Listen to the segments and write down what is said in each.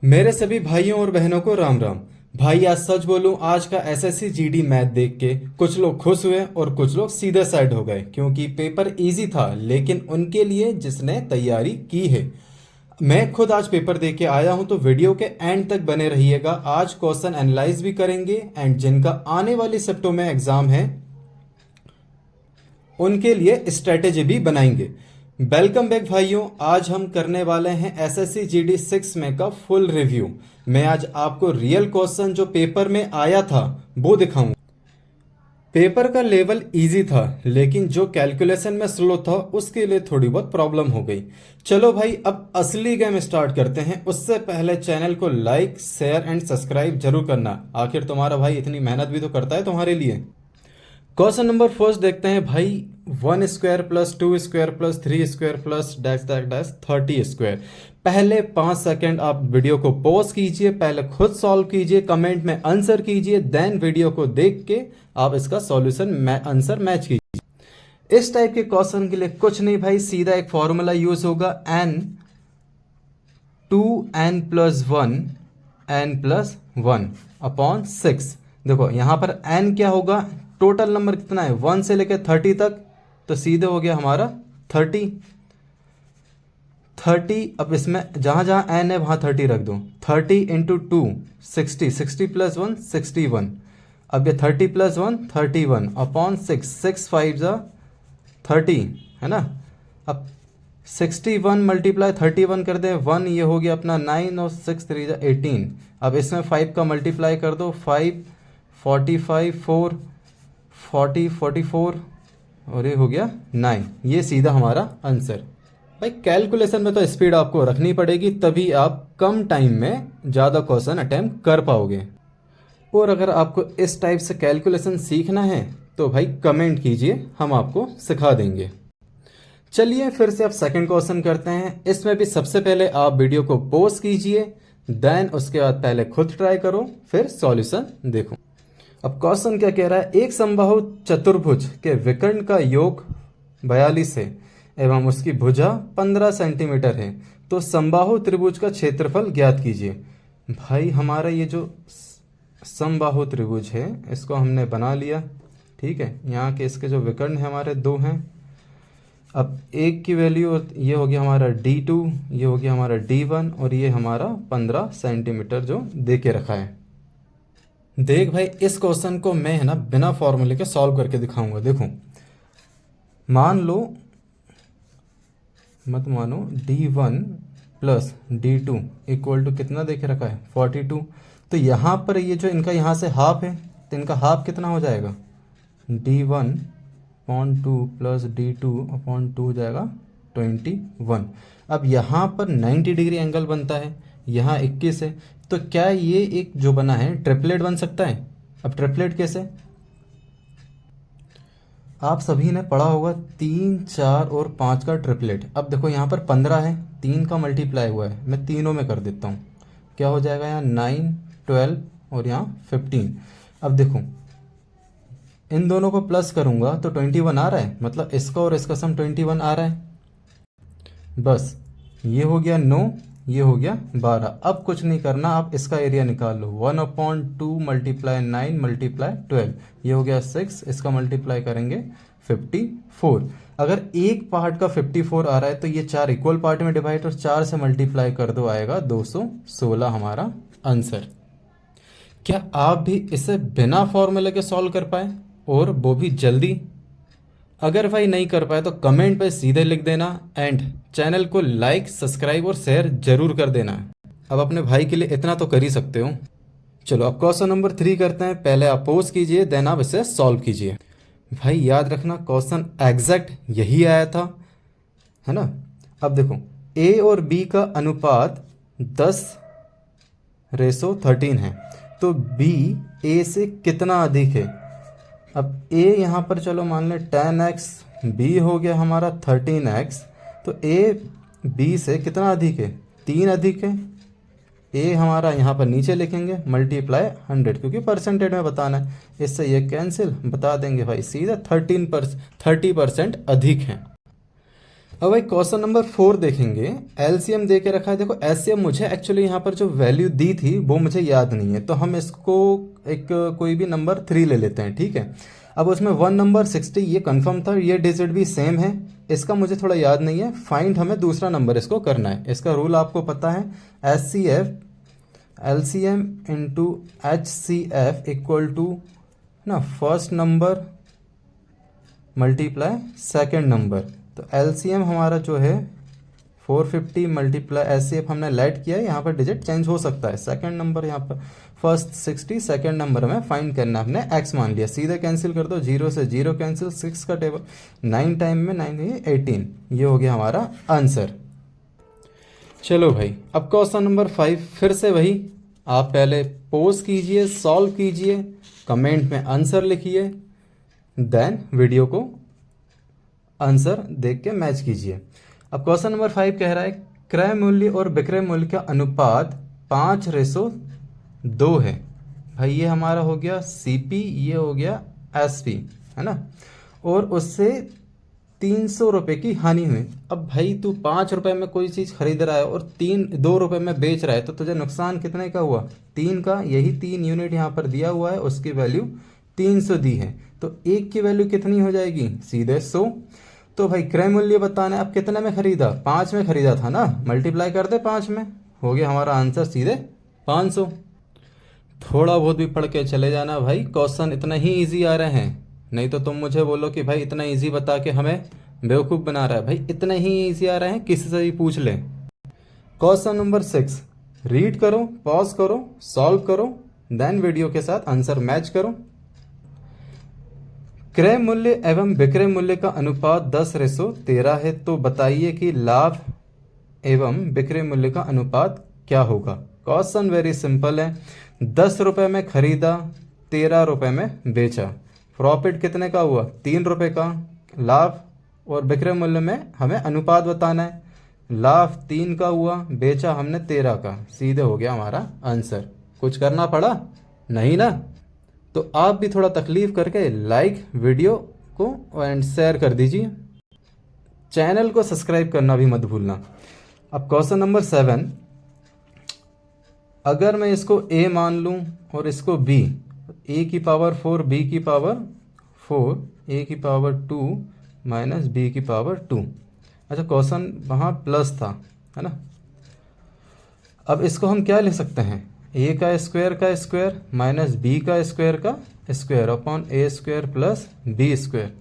मेरे सभी भाइयों और बहनों को राम राम। भाई आज सच बोलूं, आज का एसएससी जीडी मैथ देख के कुछ लोग खुश हुए और कुछ लोग सीधे साइड हो गए क्योंकि पेपर इजी था, लेकिन उनके लिए जिसने तैयारी की है। मैं खुद आज पेपर दे के आया हूं, तो वीडियो के एंड तक बने रहिएगा। आज क्वेश्चन एनालाइज भी करेंगे एंड जिनका आने वाली शिफ्टों में एग्जाम है उनके लिए स्ट्रेटेजी भी बनाएंगे। वेलकम बैक भाइयों, आज हम करने वाले हैं एसएससी जीडी 6 में का फुल रिव्यू। मैं आज आपको रियल क्वेश्चन जो पेपर में आया था वो दिखाऊंगा। पेपर का लेवल इजी था, लेकिन जो कैलकुलेशन में स्लो था उसके लिए थोड़ी बहुत प्रॉब्लम हो गई। चलो भाई, अब असली गेम स्टार्ट करते हैं। उससे पहले चैनल को लाइक शेयर एंड सब्सक्राइब जरूर करना, आखिर तुम्हारा भाई इतनी मेहनत भी तो करता है तुम्हारे लिए। क्वेश्चन नंबर फर्स्ट देखते हैं भाई। 1 square plus 2 square plus 3 square plus dash dash dash 30 square. पहले 5 सेकंड आप वीडियो को पॉज कीजिए, पहले खुद सॉल्व कीजिए, कमेंट में आंसर कीजिए, देन वीडियो को देख के आप इसका सॉल्यूशन आंसर मैच कीजिए। इस टाइप के क्वेश्चन के लिए कुछ नहीं भाई, सीधा एक फॉर्मूला यूज होगा, n 2n+1 n+1/6। देखो यहां पर n क्या होगा, टोटल नंबर कितना है 1 से लेकर 30 तक, तो सीधे हो गया हमारा 30। अब इसमें जहां जहां n है वहां 30 रख दो। 30 इंटू 2 60, 60+1 61। अब ये 30+1 31/6, 6×5 = 30 है ना। अब 61 मल्टीप्लाई 31 कर दे 1, ये हो गया अपना 9 और 6×3 = 18। अब इसमें 5 का मल्टीप्लाई कर दो, 5 45 4 40 44 और ये हो गया 9। ये सीधा हमारा आंसर। भाई कैलकुलेशन में तो स्पीड आपको रखनी पड़ेगी, तभी आप कम टाइम में ज़्यादा क्वेश्चन अटेम्प्ट कर पाओगे। और अगर आपको इस टाइप से कैलकुलेशन सीखना है तो भाई कमेंट कीजिए, हम आपको सिखा देंगे। चलिए फिर से आप सेकंड क्वेश्चन करते हैं। इसमें भी सबसे पहले आप वीडियो को पॉज कीजिए, देन उसके बाद पहले खुद ट्राई करो, फिर सॉल्यूशन देखो। अब क्वेश्चन क्या कह रहा है, एक समबाहु चतुर्भुज के विकर्ण का योग 42 है एवं उसकी भुजा 15 सेंटीमीटर है, तो समबाहु त्रिभुज का क्षेत्रफल ज्ञात कीजिए। भाई हमारा ये जो समबाहु त्रिभुज है इसको हमने बना लिया, ठीक है। यहाँ के इसके जो विकर्ण है हमारे 2 हैं। अब एक की वैल्यू ये हो गया हमारा D2, ये हो गया हमारा D1 और ये हमारा 15 सेंटीमीटर जो दे के रखा है। देख भाई, इस क्वेश्चन को मैं है ना बिना फॉर्मूले के सॉल्व करके दिखाऊंगा। देखो मान लो, मत मानो, D1 plus D2 equal to कितना देखे रखा है 42। तो यहाँ पर ये जो इनका यहाँ से हाफ है, तो इनका हाफ कितना हो जाएगा, D1/2 प्लस D2/2 हो जाएगा 21। अब यहाँ पर 90 डिग्री एंगल बनता है, यहाँ 21 है, तो क्या ये एक जो बना है ट्रिपलेट बन सकता है। अब ट्रिपलेट कैसे, आप सभी ने पढ़ा होगा 3 4 और 5 का ट्रिपलेट। अब देखो यहाँ पर 15 है, 3 का मल्टीप्लाई हुआ है, मैं तीनों में कर देता हूँ, क्या हो जाएगा यहाँ 9 12 और यहाँ 15। अब देखो इन दोनों को प्लस करूँगा तो 21 आ रहा है, मतलब इसका और इसका सम 21 आ रहा है। बस ये हो गया 9, ये हो गया 12। अब कुछ नहीं करना, आप इसका एरिया निकाल लो। 1/2 मल्टीप्लाई 9 मल्टीप्लाई 12, ये हो गया 6, इसका मल्टीप्लाई करेंगे 54। अगर एक पार्ट का 54 आ रहा है तो ये 4 इक्वल पार्ट में डिवाइड, और 4 से मल्टीप्लाई कर दो, आएगा 216 हमारा आंसर। क्या आप भी इसे बिना फॉर्मूले के सॉल्व कर पाए, और वो भी जल्दी? अगर भाई नहीं कर पाए तो कमेंट पे सीधे लिख देना, एंड चैनल को लाइक सब्सक्राइब और शेयर जरूर कर देना। अब अपने भाई के लिए इतना तो कर ही सकते हो। चलो अब क्वेश्चन नंबर 3 करते हैं। पहले आप पोज कीजिए, देन आप इसे सॉल्व कीजिए। भाई याद रखना क्वेश्चन एग्जैक्ट यही आया था, है ना। अब देखो ए और बी का अनुपात 10:13 है, तो बी ए से कितना अधिक है। अब a यहाँ पर चलो मान लें 10x, b हो गया हमारा 13x, तो a b से कितना अधिक है, 3 अधिक है। a हमारा यहाँ पर नीचे लिखेंगे मल्टीप्लाई 100, क्योंकि परसेंटेज में बताना है, इससे ये कैंसिल, बता देंगे भाई सीधा 30% अधिक है। अब भाई क्वेश्चन नंबर 4 देखेंगे। एलसीएम दे के रखा है। देखो एलसीएम मुझे एक्चुअली यहाँ पर जो वैल्यू दी थी वो मुझे याद नहीं है, तो हम इसको एक कोई भी नंबर 3 ले लेते हैं, ठीक है। अब उसमें 1 नंबर 60 ये कंफर्म था, ये डिजिट भी सेम है, इसका मुझे थोड़ा याद नहीं है। फाइंड हमें दूसरा नंबर इसको करना है। इसका रूल आपको पता है, S C F LCM into H C F equal to ना first number multiply second number. तो एलसीएम हमारा जो है 450 मल्टीप्लाई एचसीएफ हमने लेट किया है, यहाँ पर डिजिट चेंज हो सकता है। सेकंड नंबर यहाँ पर फर्स्ट 60, सेकंड नंबर में फाइंड करना, हमने एक्स मान लिया, सीधे कैंसिल कर दो, 0 से 0 कैंसिल, 6 का टेबल 9 टाइम में 9 ये 18, ये हो गया हमारा आंसर। चलो भाई अब क्वेश्चन नंबर 5 फिर से वही, आप पहले पोज कीजिए, सॉल्व कीजिए, कमेंट में आंसर लिखिए, देन वीडियो को आंसर देख के मैच कीजिए। अब क्वेश्चन नंबर 5 कह रहा है क्रय मूल्य और विक्रय मूल्य का अनुपात 5:2 है। भाई ये हमारा हो गया सीपी, ये हो गया एसपी, है ना, और उससे 300 रुपये की हानि हुई। अब भाई तू 5 रुपये में कोई चीज़ खरीद रहा है और 2 रुपये में बेच रहा है, तो तुझे नुकसान कितने का हुआ? 3 का। यही 3 यूनिट यहाँ पर दिया हुआ है, उसकी वैल्यू 300 दी है, तो एक की वैल्यू कितनी हो जाएगी? सीधे 100। तो भाई क्रय मूल्य बताना है, अब कितने में खरीदा? 5 में खरीदा था ना, मल्टीप्लाई कर दे 5 में, हो गया हमारा आंसर सीधे 500। थोड़ा बहुत भी पढ़ के चले जाना भाई, क्वेश्चन इतना ही इजी आ रहे हैं, नहीं तो तुम मुझे बोलो कि भाई इतना इजी बता के हमें बेवकूफ़ बना रहा है। भाई इतना ही इजी आ रहे हैं, किसी से भी पूछ ले। क्वेश्चन नंबर 6 रीड करो, पॉज करो, सॉल्व करो, देन वीडियो के साथ आंसर मैच करो। क्रय मूल्य एवं विक्रय मूल्य का अनुपात 10:13 है, तो बताइए कि लाभ एवं विक्रय मूल्य का अनुपात क्या होगा। क्वेश्चन वेरी सिंपल है, 10 रुपये में खरीदा, 13 रुपये में बेचा, प्रॉफिट कितने का हुआ? 3 रुपये का। लाभ और विक्रय मूल्य में हमें अनुपात बताना है, लाभ 3 का हुआ, बेचा हमने 13 का, सीधे हो गया हमारा आंसर। कुछ करना पड़ा? नहीं ना। तो आप भी थोड़ा तकलीफ करके लाइक वीडियो को एंड शेयर कर दीजिए, चैनल को सब्सक्राइब करना भी मत भूलना। अब क्वेश्चन नंबर 7, अगर मैं इसको a मान लूं और इसको b, a की पावर 4 b की पावर 4 a की पावर 2 माइनस b की पावर 2। अच्छा क्वेश्चन वहाँ प्लस था, है ना। अब इसको हम क्या लिख सकते हैं? a का स्क्वायर माइनस b का square upon a square plus b square.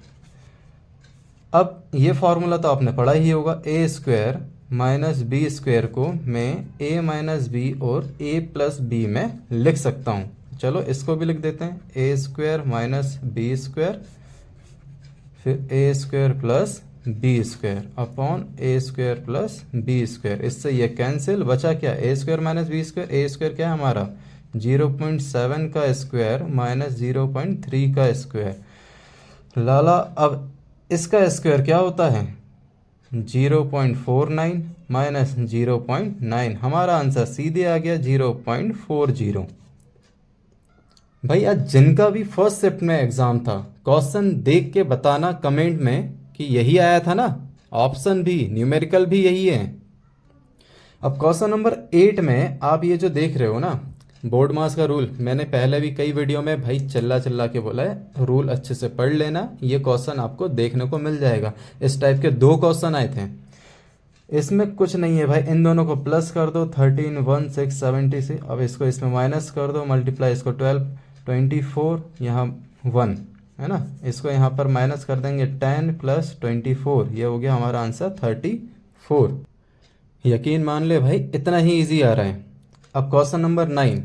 अब ये फॉर्मूला तो आपने पढ़ा ही होगा, a square minus B square को मैं a माइनस बी और a प्लस बी में लिख सकता हूँ। चलो इसको भी लिख देते हैं, a square minus B square फिर a square plus B square upon A square plus B square. इससे ये कैंसिल, बचा क्या? a square minus B square. a square क्या है हमारा? 0.7 का स्क्वायर माइनस 0.3 का स्क्वायर। लाला अब इसका स्क्वायर क्या होता है? 0.49 माइनस 0.9, हमारा आंसर सीधे आ गया 0.40। भाई आज जिनका भी फर्स्ट शिफ्ट में एग्जाम था, क्वेश्चन देख के बताना कमेंट में कि यही आया था ना, ऑप्शन भी न्यूमेरिकल भी यही है। अब क्वेश्चन नंबर 8 में आप ये जो देख रहे हो ना, बोर्ड मास का रूल, मैंने पहले भी कई वीडियो में भाई चिल्ला के बोला है, रूल अच्छे से पढ़ लेना, ये क्वेश्चन आपको देखने को मिल जाएगा। इस टाइप के 2 क्वेश्चन आए थे, इसमें कुछ नहीं है भाई, इन दोनों को प्लस कर दो, 13 1 6 70 से, अब इसको इसमें माइनस कर दो, मल्टीप्लाई इसको 12 24, यहाँ 1 है ना, इसको यहाँ पर माइनस कर देंगे 10 प्लस 24, ये हो गया हमारा आंसर 34। यकीन मान ले भाई इतना ही इजी आ रहा है। अब क्वेश्चन नंबर 9,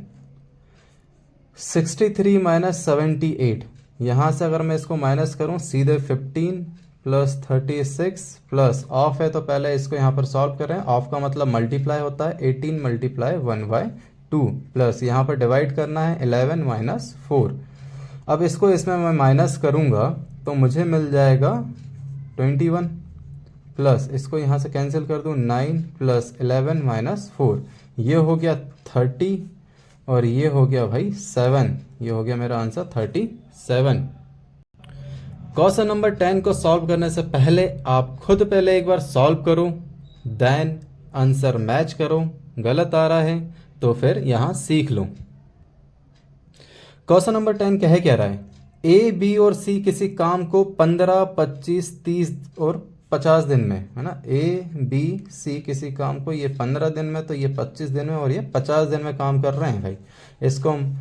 63 माइनस 78, यहाँ से अगर मैं इसको माइनस करूँ सीधे 15 प्लस 36 प्लस ऑफ है, तो पहले इसको यहाँ पर सॉल्व करें। ऑफ का मतलब मल्टीप्लाई होता है, 18 मल्टीप्लाई 1/2 प्लस यहाँ पर डिवाइड करना है 11 माइनस 4। अब इसको इसमें मैं माइनस करूँगा तो मुझे मिल जाएगा 21 प्लस इसको यहाँ से कैंसिल कर दूँ 9 प्लस 11 माइनस 4, ये हो गया 30 और ये हो गया भाई 7, ये हो गया मेरा आंसर 37। क्वेश्चन नंबर 10 को सॉल्व करने से पहले आप खुद पहले एक बार सॉल्व करो, देन आंसर मैच करो। गलत आ रहा है तो फिर यहाँ सीख लो। क्वेश्चन नंबर 10 कह क्या रहा है, ए बी और सी किसी काम को 15, 25, 30 और 50 दिन में, है ना। ए बी सी किसी काम को ये 15 दिन में, तो ये 25 दिन में और ये 50 दिन में काम कर रहे हैं भाई। इसको हम,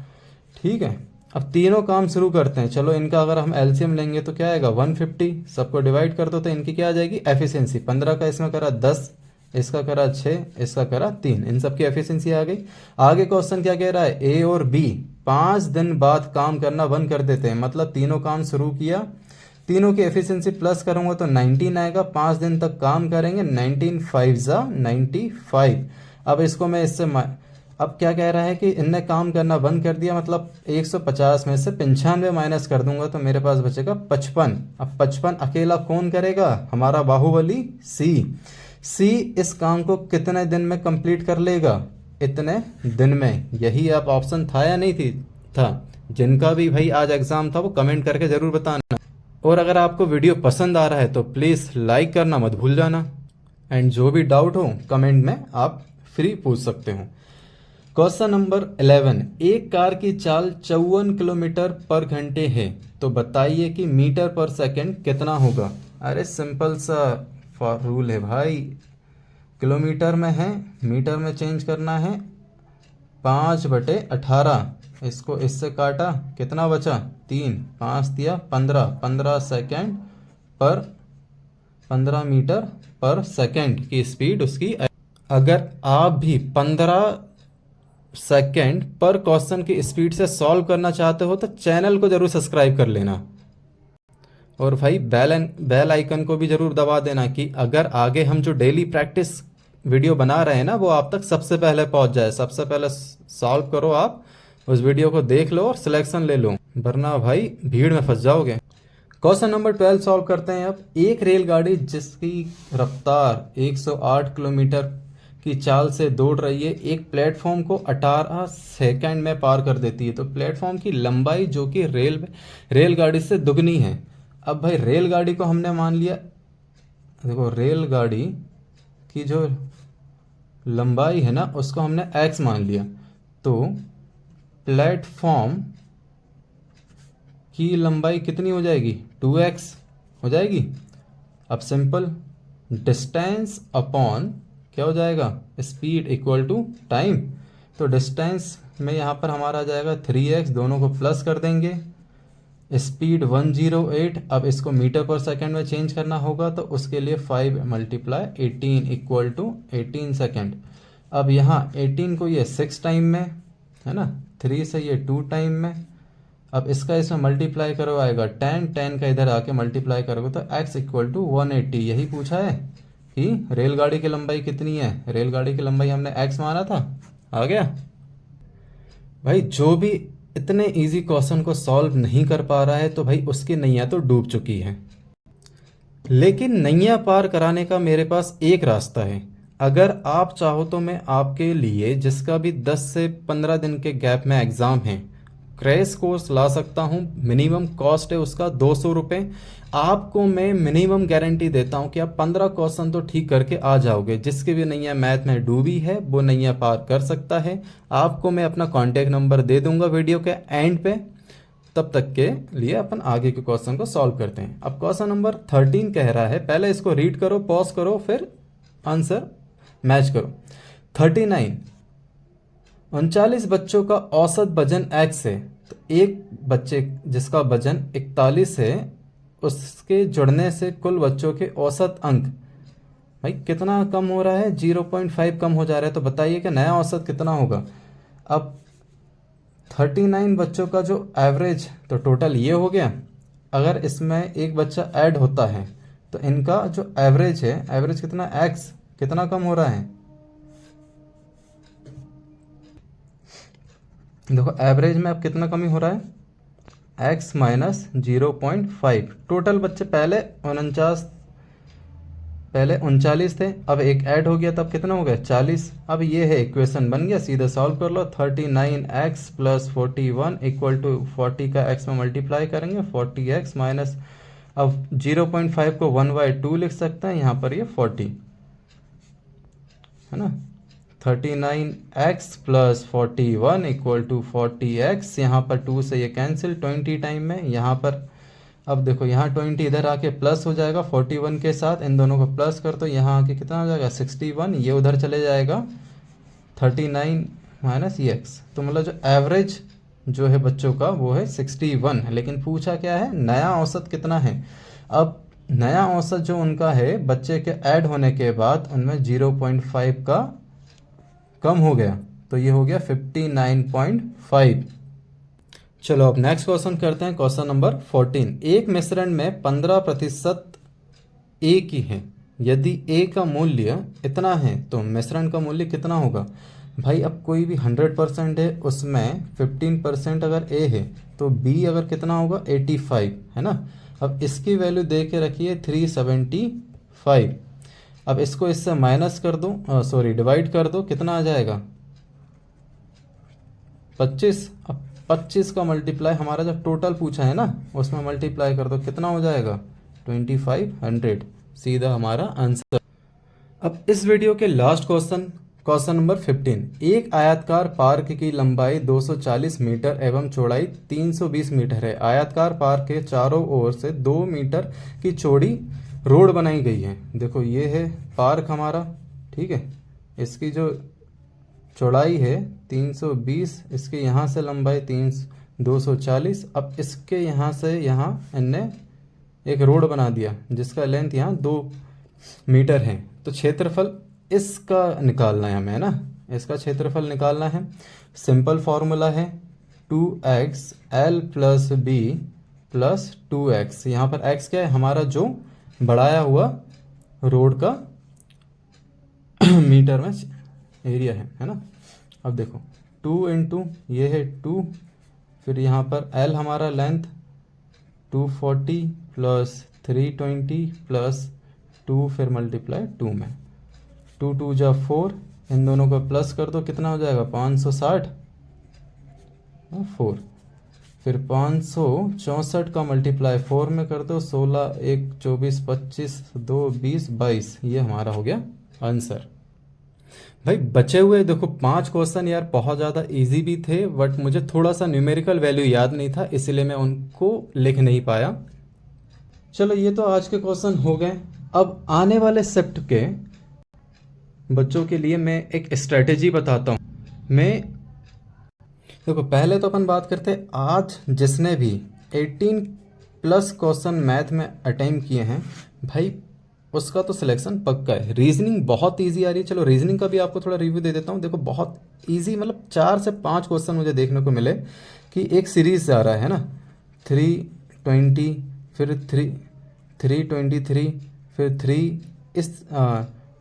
ठीक है, अब तीनों काम शुरू करते हैं। चलो इनका अगर हम एलसीएम लेंगे तो क्या आएगा 150, सबको डिवाइड कर दो तो इनकी क्या आ जाएगी एफिशिएंसी। 15 का इसमें करा 10, इसका करा 6, इसका करा 3, इन सब की एफिशिएंसी आ गई। आगे क्वेश्चन क्या कह रहा है, ए और बी 5 दिन बाद काम करना बंद कर देते हैं, मतलब तीनों काम शुरू किया, तीनों की एफिशिएंसी प्लस करूंगा तो 19 आएगा। 5 दिन तक काम करेंगे, 19 5 जा 95। अब इसको मैं इससे अब क्या कह रहा है कि इनने काम करना बंद कर दिया, मतलब 150 में से 95 माइनस कर दूंगा तो मेरे पास बचेगा 55। अब 55 अकेला कौन करेगा, हमारा बाहुबली सी। सी इस काम को कितने दिन में कंप्लीट कर लेगा, इतने दिन में। यही आप ऑप्शन था या नहीं थी, था। जिनका भी भाई आज एग्जाम था वो कमेंट करके जरूर बताना। और अगर आपको वीडियो पसंद आ रहा है तो प्लीज़ लाइक करना मत भूल जाना, एंड जो भी डाउट हो कमेंट में आप फ्री पूछ सकते हो। क्वेश्चन नंबर 11, एक कार की चाल 54 किलोमीटर पर घंटे है, तो बताइए कि मीटर पर सेकंड कितना होगा। अरे सिंपल सा रूल है भाई, किलोमीटर में है, मीटर में चेंज करना है। 5/18, इसको इससे काटा, कितना बचा 3, 5 दिया 15, 15 सेकेंड पर 15 मीटर पर सेकेंड की स्पीड उसकी। अगर आप भी 15 सेकेंड पर क्वेश्चन की स्पीड से सॉल्व करना चाहते हो तो चैनल को जरूर सब्सक्राइब कर लेना, और भाई बेल आइकन को भी जरूर दबा देना कि अगर आगे हम जो डेली प्रैक्टिस वीडियो बना रहे हैं ना वो आप तक सबसे पहले पहुंच जाए। सबसे पहले सॉल्व करो, आप उस वीडियो को देख लो और सिलेक्शन ले लो, वरना भाई भीड़ में फंस जाओगे। क्वेश्चन नंबर 12 सॉल्व करते हैं। अब एक रेलगाड़ी जिसकी रफ्तार 108 किलोमीटर की चाल से दौड़ रही है, एक प्लेटफॉर्म को 18 सेकंड में पार कर देती है, तो प्लेटफॉर्म की लंबाई जो कि रेलगाड़ी से दुगनी है। अब भाई रेलगाड़ी को हमने मान लिया, देखो रेलगाड़ी की जो लंबाई है ना उसको हमने x मान लिया, तो प्लेटफॉर्म की लंबाई कितनी हो जाएगी 2x हो जाएगी। अब सिंपल डिस्टेंस अपॉन क्या हो जाएगा स्पीड इक्वल टू टाइम, तो डिस्टेंस में यहाँ पर हमारा आ जाएगा 3x, दोनों को प्लस कर देंगे। स्पीड 108, अब इसको मीटर पर सेकंड में चेंज करना होगा तो उसके लिए 5 × 18 इक्वल टू 18 सेकेंड। अब यहाँ 18 को ये 6 टाइम में है ना, 3 से ये 2 टाइम में। अब इसका इसमें मल्टीप्लाई करो आएगा 10, 10 का इधर आके मल्टीप्लाई करोगे तो x इक्वल टू 180। यही पूछा है कि रेलगाड़ी की लंबाई कितनी है, रेलगाड़ी की लंबाई हमने x माना था। आ गया भाई। जो भी इतने इजी क्वेश्चन को सॉल्व नहीं कर पा रहा है तो भाई उसकी नैया तो डूब चुकी है। लेकिन नैया पार कराने का मेरे पास एक रास्ता है। अगर आप चाहो तो मैं आपके लिए, जिसका भी 10 से 15 दिन के गैप में एग्ज़ाम है, क्रैश कोर्स ला सकता हूँ। मिनिमम कॉस्ट है उसका 200 रुपये। आपको मैं मिनिमम गारंटी देता हूँ कि आप 15 क्वेश्चन तो ठीक करके आ जाओगे। जिसकी भी नैया मैथ में डूबी है वो नैया पार कर सकता है। आपको मैं अपना कॉन्टैक्ट नंबर दे दूंगा वीडियो के एंड पे। तब तक के लिए अपन आगे के क्वेश्चन को सॉल्व करते हैं। अब क्वेश्चन नंबर 13 कह रहा है, पहले इसको रीड करो, पॉज करो, फिर आंसर मैच करो। 39, 39 बच्चों का औसत वजन x है, तो एक बच्चे जिसका वजन 41 है उसके जुड़ने से कुल बच्चों के औसत अंक भाई कितना कम हो रहा है, 0.5 कम हो जा रहा है। तो बताइए कि नया औसत कितना होगा। अब 39 बच्चों का जो एवरेज, तो टोटल ये हो गया। अगर इसमें एक बच्चा ऐड होता है तो इनका जो एवरेज है, एवरेज कितना x कितना कम हो रहा है। देखो एवरेज में अब कितना कमी हो रहा है, x माइनस 0.5। टोटल बच्चे पहले 39 थे, अब एक ऐड हो गया तब कितना हो गया 40। अब ये है इक्वेशन बन गया, सीधे सॉल्व कर लो। 39x प्लस 41 इक्वल टू 40 का x में मल्टीप्लाई करेंगे, 40x माइनस अब 0.5 को 1/2 लिख सकते हैं, यहाँ पर ये 40 है ना। 39x plus 41 equal to 40x, यहाँ पर 2 से ये कैंसिल 20 टाइम में, यहाँ पर अब देखो यहाँ 20 इधर आके प्लस हो जाएगा 41 के साथ, इन दोनों को प्लस कर तो यहाँ आके कितना हो जाएगा 61, ये उधर चले जाएगा 39 माइनस एक्स। तो मतलब जो एवरेज जो है बच्चों का वो है 61, लेकिन पूछा क्या है नया औसत कितना है। अब नया औसत जो उनका है बच्चे के ऐड होने के बाद उनमें 0.5 का कम हो गया, तो ये हो गया 59.5। चलो अब नेक्स्ट क्वेश्चन करते हैं, क्वेश्चन नंबर 14। एक मिश्रण में 15% ए की है, यदि ए का मूल्य इतना है तो मिश्रण का मूल्य कितना होगा। भाई अब कोई भी 100% है, उसमें 15% अगर ए है तो बी अगर कितना होगा 85 है ना। अब इसकी वैल्यू दे के रखिए 375। अब इसको इससे माइनस कर दो, सॉरी डिवाइड कर दो, कितना आ जाएगा 25। अब 25 का मल्टीप्लाई हमारा जब टोटल पूछा है ना उसमें मल्टीप्लाई कर दो, कितना हो जाएगा 2500, सीधा हमारा आंसर। अब इस वीडियो के लास्ट क्वेश्चन, क्वेश्चन नंबर 15। एक आयताकार पार्क की लंबाई 240 मीटर एवं चौड़ाई 320 मीटर है। आयताकार पार्क के चारों ओर से 2 मीटर की चौड़ी रोड बनाई गई है। देखो ये है पार्क हमारा, ठीक है, इसकी जो चौड़ाई है 320, इसके यहाँ से लंबाई 240। अब इसके यहाँ से यहाँ इनने एक रोड बना दिया जिसका लेंथ यहाँ 2 मीटर है। तो क्षेत्रफल इसका निकालना है हमें, है ना, इसका क्षेत्रफल निकालना है। सिंपल फॉर्मूला है 2x l plus B plus 2x। यहाँ पर x क्या है हमारा जो बढ़ाया हुआ रोड का मीटर में एरिया है ना। अब देखो 2 इंटू ये है 2, फिर यहाँ पर l हमारा लेंथ 240 प्लस 320 प्लस 2, फिर मल्टीप्लाई 2 में 2 2 जा 4, इन दोनों को प्लस कर दो, कितना हो जाएगा 560 4, फिर 564 का मल्टीप्लाई 4 में कर दो, 16 1 24 25 2 20 22, ये हमारा हो गया आंसर। भाई बचे हुए देखो 5 क्वेश्चन यार बहुत ज़्यादा इजी भी थे, बट मुझे थोड़ा सा न्यूमेरिकल वैल्यू याद नहीं था, इसीलिए मैं उनको लिख नहीं पाया। चलो ये तो आज के क्वेश्चन हो गए। अब आने वाले शिफ्ट के बच्चों के लिए मैं एक स्ट्रेटेजी बताता हूँ। मैं देखो पहले तो अपन बात करते हैं, आज जिसने भी 18+ क्वेश्चन मैथ में अटेम्प्ट किए हैं भाई उसका तो सिलेक्शन पक्का है। रीजनिंग बहुत इजी आ रही है। चलो रीजनिंग का भी आपको थोड़ा रिव्यू दे देता हूँ। देखो बहुत इजी, मतलब 4 से 5 क्वेश्चन मुझे देखने को मिले कि एक सीरीज से आ रहा है ना, 320 फिर 323 फिर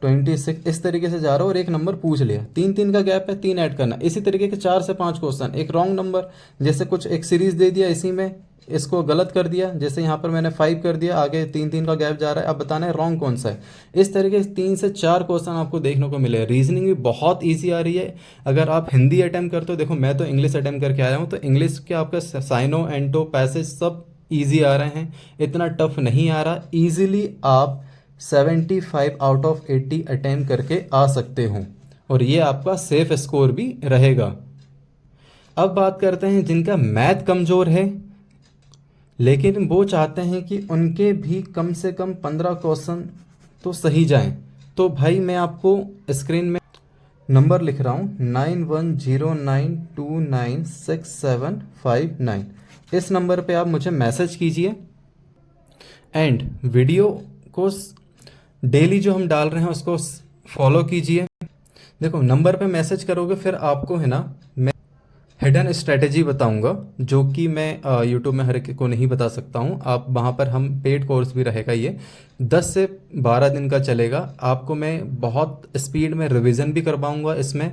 26 इस तरीके से जा रहा हो और एक नंबर पूछ लिया, 3 का गैप है, 3 ऐड करना। इसी तरीके के 4 से 5 क्वेश्चन, एक रॉन्ग नंबर, जैसे कुछ एक सीरीज दे दिया इसी में इसको गलत कर दिया, जैसे यहाँ पर मैंने 5 कर दिया, आगे 3 का गैप जा रहा है, अब बताना है रॉन्ग कौन सा है। इस तरीके से 3 से 4 क्वेश्चन आपको देखने को मिले। रीजनिंग भी बहुत ईजी आ रही है। अगर आप हिंदी अटेम्प्ट करते हो, देखो मैं तो इंग्लिश अटेम्प्ट करके आया हूँ, तो इंग्लिश के आपका साइनो एंटो पैसेज सब ईजी आ रहे हैं, इतना टफ नहीं आ रहा। ईजिली आप 75 आउट ऑफ 80 अटेम्प्ट करके आ सकते हो और ये आपका सेफ स्कोर भी रहेगा। अब बात करते हैं जिनका मैथ कमज़ोर है लेकिन वो चाहते हैं कि उनके भी कम से कम 15 क्वेश्चन तो सही जाएं, तो भाई मैं आपको स्क्रीन में नंबर लिख रहा हूँ 9109296759। इस नंबर पे आप मुझे मैसेज कीजिए एंड वीडियो को डेली जो हम डाल रहे हैं उसको फॉलो कीजिए। देखो नंबर पे मैसेज करोगे फिर आपको है ना मैं हिडन स्ट्रेटेजी बताऊंगा जो कि मैं यूट्यूब में हर एक को नहीं बता सकता हूं। आप वहां पर हम पेड कोर्स भी रहेगा, ये 10 से 12 दिन का चलेगा। आपको मैं बहुत स्पीड में रिवीजन भी करवाऊंगा। इसमें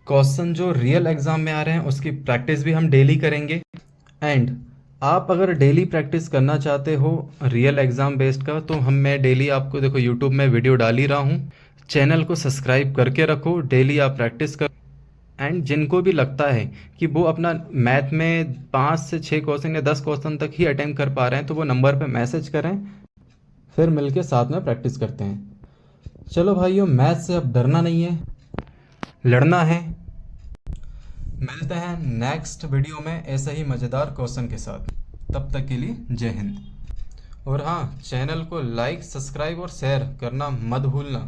क्वेश्चन जो रियल एग्जाम में आ रहे हैं उसकी प्रैक्टिस भी हम डेली करेंगे। एंड आप अगर डेली प्रैक्टिस करना चाहते हो रियल एग्ज़ाम बेस्ड का, तो मैं डेली आपको देखो यूट्यूब में वीडियो डाल ही रहा हूँ। चैनल को सब्सक्राइब करके रखो, डेली आप प्रैक्टिस कर एंड जिनको भी लगता है कि वो अपना मैथ में 5 से 6 क्वेश्चन या 10 क्वेश्चन तक ही अटेम्प्ट कर पा रहे हैं तो वो नंबर पे मैसेज करें, फिर मिलके साथ में प्रैक्टिस करते हैं। चलो भाइयों, मैथ से अब डरना नहीं है, लड़ना है। मिलते हैं नेक्स्ट वीडियो में ऐसे ही मज़ेदार क्वेश्चन के साथ। तब तक के लिए जय हिंद। और हाँ, चैनल को लाइक, सब्सक्राइब और शेयर करना मत भूलना।